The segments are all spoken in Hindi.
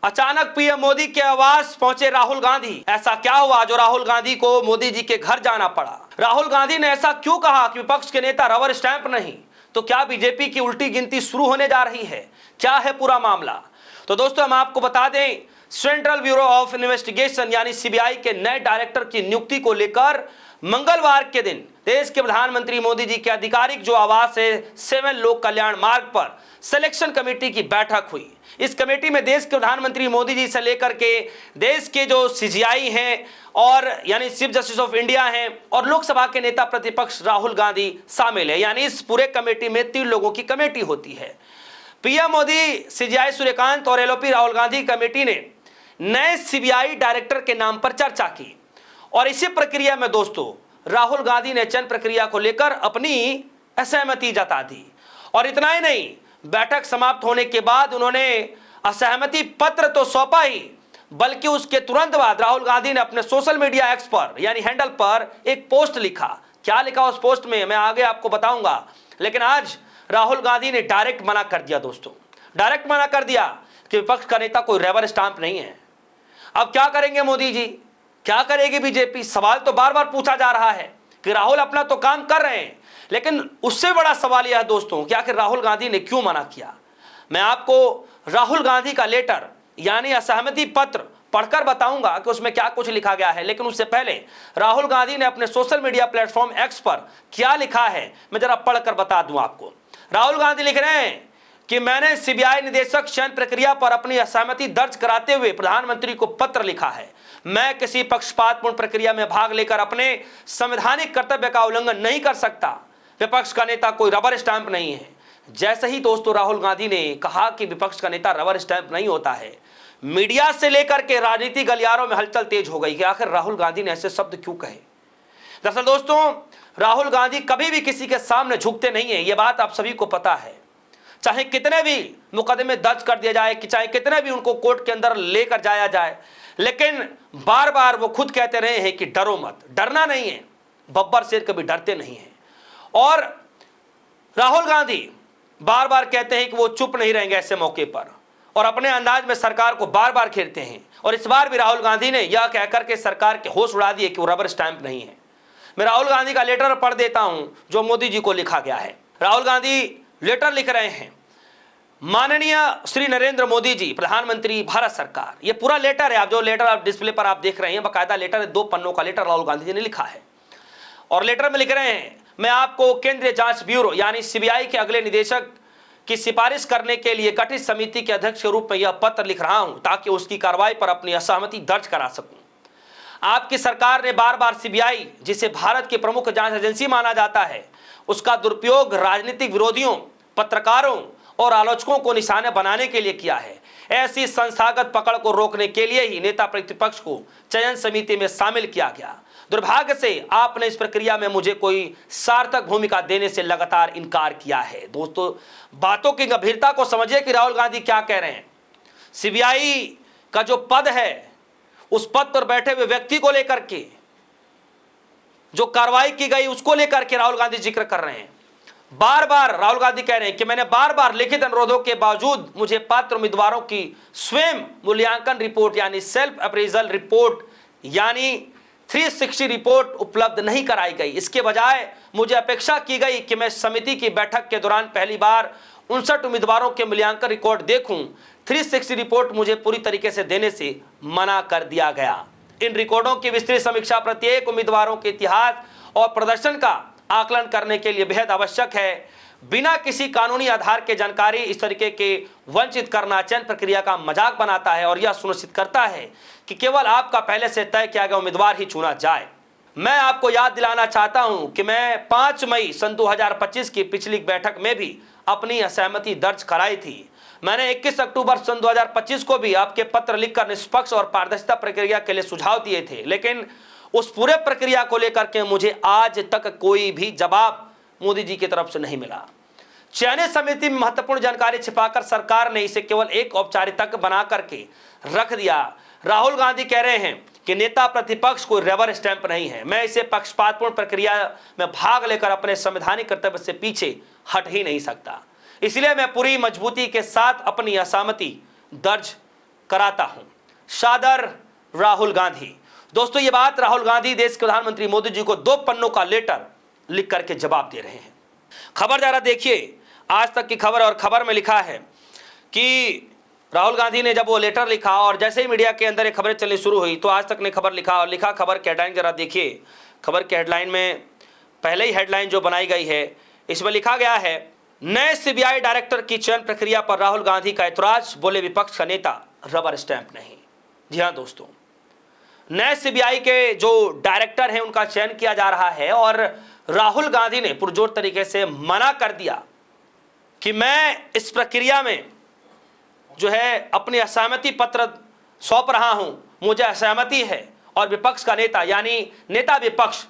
अचानक पीएम मोदी के आवास पहुंचे राहुल गांधी। ऐसा क्या हुआ जो राहुल गांधी को मोदी जी के घर जाना पड़ा? राहुल गांधी ने ऐसा क्यों कहा कि विपक्ष के नेता रबर स्टैंप नहीं? तो क्या बीजेपी की उल्टी गिनती शुरू होने जा रही है? क्या है पूरा मामला? तो दोस्तों, हम आपको बता दें, सेंट्रल ब्यूरो ऑफ इन्वेस्टिगेशन यानी सीबीआई के नए डायरेक्टर की नियुक्ति को लेकर मंगलवार के दिन देश के प्रधानमंत्री मोदी जी के आधिकारिक जो आवास है 7 लोक कल्याण मार्ग पर सिलेक्शन कमेटी की बैठक हुई। इस कमेटी में देश के प्रधानमंत्री मोदी जी से लेकर के देश के जो सीजीआई हैं और यानी चीफ जस्टिस ऑफ इंडिया हैं और लोकसभा के नेता प्रतिपक्ष राहुल गांधी शामिल है। यानी इस पूरे कमेटी में 3 लोगों की कमेटी होती है। पीएम मोदी, सीजीआई सूर्यकांत और एलओपी राहुल गांधी कमेटी ने नए सीबीआई डायरेक्टर के नाम पर चर्चा की और इसी प्रक्रिया में दोस्तों राहुल गांधी ने चयन प्रक्रिया को लेकर अपनी असहमति जता दी। और इतना ही नहीं, बैठक समाप्त होने के बाद उन्होंने असहमति पत्र तो सौंपा ही, बल्कि उसके तुरंत बाद राहुल गांधी ने अपने सोशल मीडिया एक्स पर यानी हैंडल पर एक पोस्ट लिखा। क्या लिखा उस पोस्ट में मैं आगे आपको बताऊंगा, लेकिन आज राहुल गांधी ने डायरेक्ट मना कर दिया दोस्तों, डायरेक्ट मना कर दिया कि विपक्ष का नेता कोई रबर स्टाम्प नहीं है। अब क्या करेंगे मोदी जी, क्या करेगी बीजेपी? सवाल तो बार बार पूछा जा रहा है कि राहुल अपना तो काम कर रहे हैं, लेकिन उससे बड़ा सवाल यह है दोस्तों कि आखिर राहुल गांधी ने क्यों मना किया। मैं आपको राहुल गांधी का लेटर यानी असहमति पत्र पढ़कर बताऊंगा कि उसमें क्या कुछ लिखा गया है, लेकिन उससे पहले राहुल गांधी ने अपने सोशल मीडिया प्लेटफॉर्म एक्स पर क्या लिखा है मैं जरा पढ़कर बता दूं आपको। राहुल गांधी लिख रहे हैं कि मैंने सीबीआई निदेशक चयन प्रक्रिया पर अपनी असहमति दर्ज कराते हुए प्रधानमंत्री को पत्र लिखा है। मैं किसी पक्षपातपूर्ण प्रक्रिया में भाग लेकर अपने संवैधानिक कर्तव्य का उल्लंघन नहीं कर सकता। विपक्ष का नेता कोई रबर स्टैंप नहीं है। जैसे ही दोस्तों राहुल गांधी ने कहा कि विपक्ष का नेता रबर स्टैंप नहीं होता है, मीडिया से लेकर के राजनीतिक गलियारों में हलचल तेज हो गई कि आखिर राहुल गांधी ने ऐसे शब्द क्यों कहे। दरअसल दोस्तों, राहुल गांधी कभी भी किसी के सामने झुकते नहीं है, यह बात आप सभी को पता है। चाहे कितने भी मुकदमे दर्ज कर दिया जाए, कि चाहे कितने भी उनको कोर्ट के अंदर लेकर जाया जाए, लेकिन बार बार वो खुद कहते रहे हैं कि डरो मत। डरना नहीं है, बब्बर शेर कभी डरते नहीं हैं। और राहुल गांधी बार बार कहते हैं कि वो चुप नहीं रहेंगे ऐसे मौके पर, और अपने अंदाज में सरकार को बार बार घेरते हैं। और इस बार भी राहुल गांधी ने यह कहकर के सरकार के होश उड़ा दिए कि वो रबर स्टैंप नहीं है। मैं राहुल गांधी का लेटर पढ़ देता हूं जो मोदी जी को लिखा गया है। राहुल गांधी लेटर लिख रहे हैं, माननीय श्री नरेंद्र मोदी जी, प्रधानमंत्री भारत सरकार। ये पूरा लेटर है, आप जो लेटर आप डिस्प्ले पर आप देख रहे हैं, बाकायदा लेटर है, 2 पन्नों का लेटर राहुल गांधी जी ने लिखा है। और लेटर में लिख रहे हैं, मैं आपको केंद्रीय जांच ब्यूरो यानी सीबीआई के अगले निदेशक की सिफारिश करने के लिए गठित समिति के अध्यक्ष के रूप में यह पत्र लिख रहा हूं ताकि उसकी कार्रवाई पर अपनी असहमति दर्ज करा सकूं। आपकी सरकार ने बार बार सीबीआई, जिसे भारत की प्रमुख जांच एजेंसी माना जाता है, उसका दुरुपयोग राजनीतिक विरोधियों, पत्रकारों और आलोचकों को निशाने बनाने के लिए किया है। ऐसी संस्थागत पकड़ को रोकने के लिए ही नेता प्रतिपक्ष को चयन समिति में शामिल किया गया। दुर्भाग्य से आपने इस प्रक्रिया में मुझे कोई सार्थक भूमिका देने से लगातार इनकार किया है। दोस्तों, बातों की गंभीरता को समझिए कि राहुल गांधी क्या कह रहे हैं। सीबीआई का जो पद है, उस पद पर बैठे हुए व्यक्ति को लेकर के जो कार्रवाई की गई उसको लेकर के राहुल गांधी जिक्र कर रहे हैं। बार बार राहुल गांधी कह रहे हैं कि मैंने बार बार लिखित अनुरोधों के बावजूद मुझे पात्र उम्मीदवारों की स्वयं मूल्यांकन रिपोर्ट यानी सेल्फ अप्रेजल रिपोर्ट यानी 360 रिपोर्ट उपलब्ध नहीं कराई गई। इसके बजाय मुझे अपेक्षा की गई कि मैं समिति की बैठक के दौरान पहली बार 59 उम्मीदवारों के मूल्यांकन रिकॉर्ड देखूं। 360 रिपोर्ट मुझे पूरी तरीके से देने से मना कर दिया गया। इन रिकॉर्डों की विस्तृत समीक्षा प्रत्येक उम्मीदवारों के इतिहास और प्रदर्शन का आकलन करने के लिए बेहद आवश्यक है। बिना किसी कानूनी आधार के जानकारी इस तरीके के वंचित करना चयन प्रक्रिया का मजाक बनाता है और यह सुनिश्चित करता है कि केवल आपका पहले से तय किया गया उम्मीदवार ही चुना जाए। मैं आपको याद दिलाना चाहता हूं कि मैं 5 मई सन 2025 की पिछली बैठक में भी अपनी असहमति दर्ज कराई थी। मैंने 21 अक्टूबर सन 2025 को भी आपके पत्र लिखकर निष्पक्ष और पारदर्शिता प्रक्रिया के लिए सुझाव दिए थे, लेकिन उस पूरे प्रक्रिया को लेकर के मुझे आज तक कोई भी जवाब मोदी जी की तरफ से नहीं मिला। चयनित समिति में महत्वपूर्ण जानकारी छिपाकर सरकार ने इसे केवल एक औपचारिकता बना करके रख दिया। राहुल गांधी कह रहे हैं कि नेता प्रतिपक्ष कोई रबर स्टैंप नहीं है। मैं इसे पक्षपातपूर्ण प्रक्रिया में भाग लेकर अपने संवैधानिक कर्तव्य से पीछे हट ही नहीं सकता। इसलिए मैं पूरी मजबूती के साथ अपनी असहमति दर्ज कराता हूं। सादर राहुल गांधी। दोस्तों ये बात राहुल गांधी देश के प्रधानमंत्री मोदी जी को 2 पन्नों का लेटर लिख करके जवाब दे रहे हैं। खबर जरा देखिए, आज तक की खबर, और खबर में लिखा है कि राहुल गांधी ने जब वो लेटर लिखा और जैसे ही मीडिया के अंदर ये खबरें चलनी शुरू हुई तो आज तक ने खबर लिखा, और लिखा खबर की हेडलाइन जरा देखिए। खबर की हेडलाइन में पहले ही हेडलाइन जो बनाई गई है इसमें लिखा गया है, नए सीबीआई डायरेक्टर की चयन प्रक्रिया पर राहुल गांधी का ऐतराज, बोले विपक्ष का नेता रबर स्टैंप नहीं। जी हाँ दोस्तों, नए सीबीआई के जो डायरेक्टर हैं उनका चयन किया जा रहा है और राहुल गांधी ने पुरजोर तरीके से मना कर दिया कि मैं इस प्रक्रिया में जो है अपनी असहमति पत्र सौंप रहा हूं, मुझे असहमति है, और विपक्ष का नेता यानी नेता विपक्ष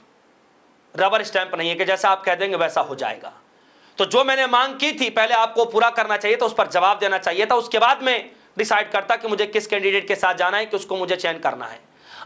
रबर स्टैंप नहीं है कि जैसा आप कह देंगे वैसा हो जाएगा। तो जो मैंने मांग की थी पहले आपको पूरा करना चाहिए था, उस पर जवाब देना चाहिए था, उसके बाद मैं डिसाइड करता कि मुझे किस कैंडिडेट के साथ जाना है, कि उसको मुझे चयन करना है।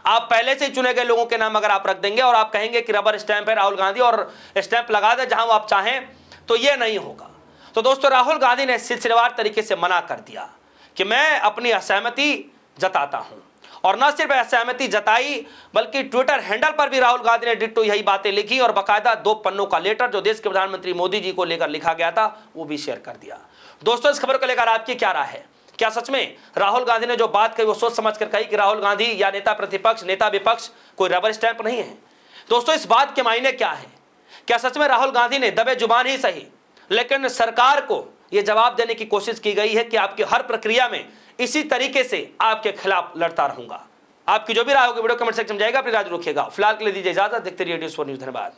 आप पहले से चुने गए लोगों के नाम अगर आप रख देंगे और आप कहेंगे कि रबर स्टैंप है राहुल गांधी और स्टैंप लगा दे जहां आप चाहें, तो यह नहीं होगा। तो दोस्तों राहुल गांधी ने सिलसिलेवार तरीके से मना कर दिया कि मैं अपनी असहमति जताता हूं, और न सिर्फ असहमति जताई बल्कि ट्विटर हैंडल पर भी राहुल गांधी ने डिट्टो यही बातें लिखी और बाकायदा 2 पन्नों का लेटर जो देश के प्रधानमंत्री मोदी जी को लेकर लिखा गया था वो भी शेयर कर दिया। दोस्तों इस खबर को लेकर आपकी क्या राय है? क्या सच में राहुल गांधी ने जो बात कही वो सोच समझ कर कही कि राहुल गांधी या नेता प्रतिपक्ष नेता विपक्ष कोई रबर स्टैंप नहीं है? दोस्तों इस बात के मायने क्या है? क्या सच में राहुल गांधी ने दबे जुबान ही सही लेकिन सरकार को यह जवाब देने की कोशिश की गई है कि आपकी हर प्रक्रिया में इसी तरीके से आपके खिलाफ लड़ता रहूंगा? आपकी जो भी राय होगी वीडियो कमेंट सेक्शन में जाएगा, अपनी राय रखिएगा। फिलहाल के लिए दीजिए इजाजत, देखते रहिए न्यूज़4 न्यूज़। धन्यवाद।